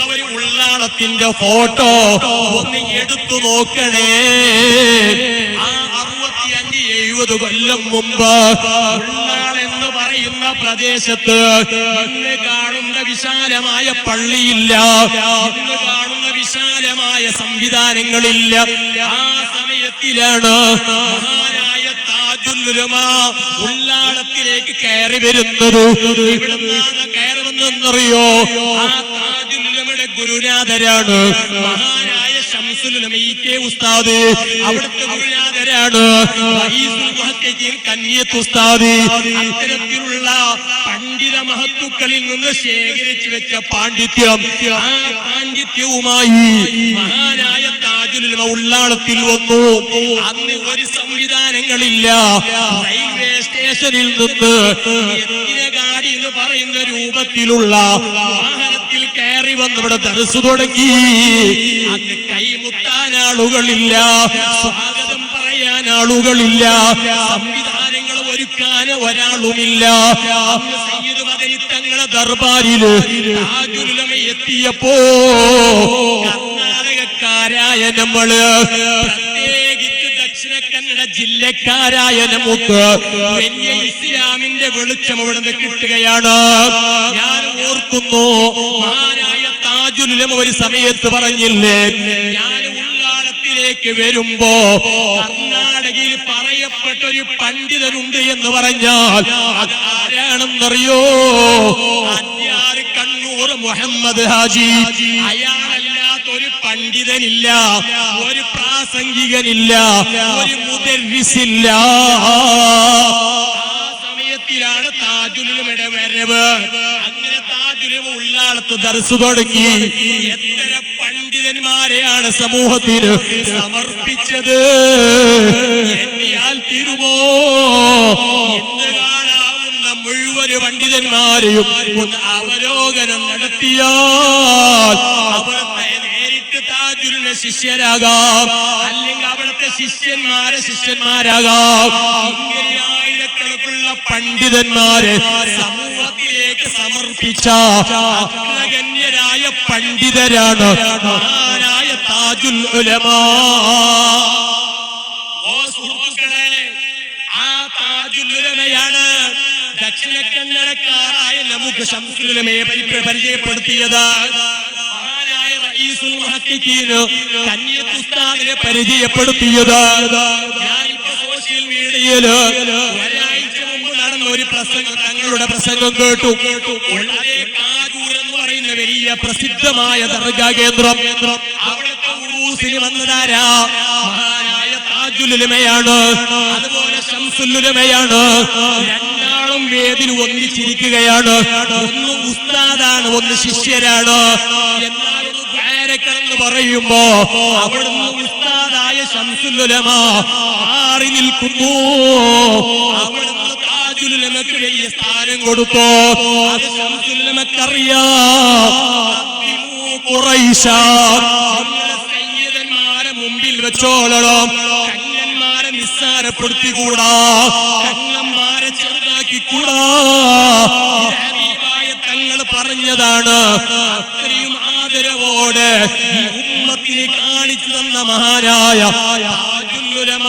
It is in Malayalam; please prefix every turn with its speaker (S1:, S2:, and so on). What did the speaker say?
S1: പ്രിയമുള്ളവര് ഉള്ളാളത്തിന്റെ ഫോട്ടോ ഒന്ന് എടുത്തു നോക്കണേ. ആ 65-70 കൊല്ലം മുമ്പ് ഉള്ളാൾ എന്ന് പറയുന്ന പ്രദേശത്ത് ഇന്ന് കാണുന്ന വിശാലമായ പള്ളിയില്ല, ഇന്ന് കാണുന്ന വിശാലമായ സംവിധാനങ്ങളില്ല. ആ സമയത്തിലാണ് മഹാനായ താജുൽ ഉലമ ഉള്ളാളത്തിലേക്ക് കയറി വരുന്നത്. ഇവിടുന്നാണ് കയറി വന്നറിയോ? ആ താജുൽ ഉലമയുടെ ഗുരുനാഥരാണ് മഹാനായ ശംസുൽ ഉലമ ഇ.കെ. ഉസ്താദ്. അവിടുത്തെ ഗുരുനാഥരാണ് റഈസുൽ മുഹഖഖീൻ കന്നിയത്ത് ഉസ്താദ്. അത്തരത്തിലുള്ള പണ്ഡിത മഹത്തുക്കളിൽ നിന്ന് ശേഖരിച്ചു വെച്ച പാണ്ഡിത്യം, ആ പാണ്ഡിത്യവുമായി മഹാനായ താജുൽ ഉലമ ഉള്ളാളത്തിൽ വന്നു. അന്ന് ഒരു സംവിധാനങ്ങളില്ല. റെയിൽവേ സ്റ്റേഷനിൽ നിന്ന് എത്തിനഗാടി എന്ന് പറയുന്ന രൂപത്തിലുള്ള വാഹനത്തിൽ കയറി വന്ന് ഇവിടെ ദർസ് തുടങ്ങി. അന്ന് കൈമുത്താൻ ആളുകളില്ല, സ്വാഗതം പറയാൻ ആളുകളില്ല, സംവിധാനങ്ങൾ ഒരുക്കാൻ ഒരാളുമില്ല. അന്ന് സയ്യിദ് മദനി തങ്ങളെ ദർബാരില് താജുൽ ഉലമ എത്തിയപ്പോ കർണാടകക്കാരായ നമ്മള്, പ്രത്യേകിച്ച് ദക്ഷിണ കന്നഡ ജില്ലക്കാരായ നമുക്ക് വലിയ ഇസ്ലാമിന്റെ വെളിച്ചം ഇവിടുന്ന് കിട്ടുകയാണ്. ഞാൻ ഓർക്കുന്നു, മഹാനായ താജുൽ ഉലമ ഒരു സമയത്ത് പറഞ്ഞില്ലേ, ഞാൻ ഉള്ളാളത്തിലേക്ക് വരുമ്പോ കർണാടകയിൽ പറയപ്പെട്ട ഒരു പണ്ഡിതനുണ്ട് എന്ന് പറഞ്ഞാൽ അത് ആരാണെന്നറിയോ? അദ്യാർ കണ്ണൂർ മുഹമ്മദ് ഹാജി. അയാളല്ലാത്ത ഒരു പണ്ഡിതനില്ല, ഒരു പ്രാസംഗികനില്ല, ഒരു മുദർരിസില്ല. ആ സമയത്തിലാണ് താജുൽ ഉലമയുടെ വരവ്. അങ്ങനെ താജുൽ ഉലമ ഉള്ളാളത്ത് ദർസ് തുടങ്ങി. എത്ര പണ്ഡിതന്മാരെയാണ് സമൂഹത്തിന് സമർപ്പിച്ചത് എണ്ണിയാൽ തീരുമോ? ഇന്ന് കാണാവുന്ന മുഴുവൻ പണ്ഡിതന്മാരെയും ഒന്ന് അവലോകനം നടത്തിയാൽ അവിടുത്തെ നേരിട്ട് താജുൽ ഉലമ ശിഷ്യരാകാം, അല്ലെങ്കിൽ അവിടുത്തെ ശിഷ്യന്മാരാകാം. ഇങ്ങനെ ആയിരക്കണക്കുള്ള പണ്ഡിതന്മാരെ സമൂഹത്തിലേക്ക് സമർപ്പിച്ച അഗ്രഗണ്യരായ പണ്ഡിതരാണ് മഹാനായ താജുൽ ഉലമ. ഓ സുഹൃത്തുക്കളെ, ആ താജുൽ ഉലമയാണ് ദക്ഷിണ കന്നഡക്കാരായ നമുക്ക് ശംസുൽ ഉലമയെ പരിചയപ്പെടുത്തിയത്. മഹാനായ റഈസുൽ മുഹഖഖീൻ കന്നിയത്ത് ഉസ്താദിനെ പരിചയപ്പെടുത്തിയത്. ഞാനിപ്പോ സോഷ്യൽ മീഡിയയില് ഒരാഴ്ച മുമ്പ് നടന്ന ഒരു പ്രസംഗം, തങ്ങളുടെ പ്രസംഗം കേട്ടു. വളരെ കാജൂർ എന്ന് പറയുന്ന വലിയ പ്രസിദ്ധമായ ദർഗാ കേന്ദ്രം, അവിടുത്തെ ഉറൂസിന് വന്നതാരാ? മഹാനായ താജുൽ ഉലമയാണ്, അതുപോലെ ശംസുൽ ഉലമയാണ്. രണ്ടാളും വേദിയിൽ ഒന്നിച്ചിരിക്കുകയാണ്. ഒന്ന് ഉസ്താദാണ്, ഒന്ന് ശിഷ്യരാണ്. എന്നാൽ ഒന്ന് ദ്വാരക്കണെന്ന് പറയുമ്പോ അവിടുന്ന് ഉസ്താദായ ശംസുൽ ഉലമ മാറി നിൽക്കുന്നു. അവിടുന്ന് താജുൽ ഉലമക്ക് വലിയ സ്ഥാനം കൊടുത്തു. അത് ശംസുൽ ഉലമക്കറിയാം. സയ്യിദന്മാരെ മുമ്പിൽ വെച്ചോളണം, കന്യന്മാരെ നിസ്സാരപ്പെടുത്തിക്കൂടാ, കന്യന്മാരെ ചെറുതാക്കിക്കൂടാ. ഹബീബായ തങ്ങൾ പറഞ്ഞതാണ്. അത്രയും ആദരവോടെ ഈ ഉമ്മത്തിനെ കാണിച്ചു തന്ന മഹാനായ താജുൽ ഉലമ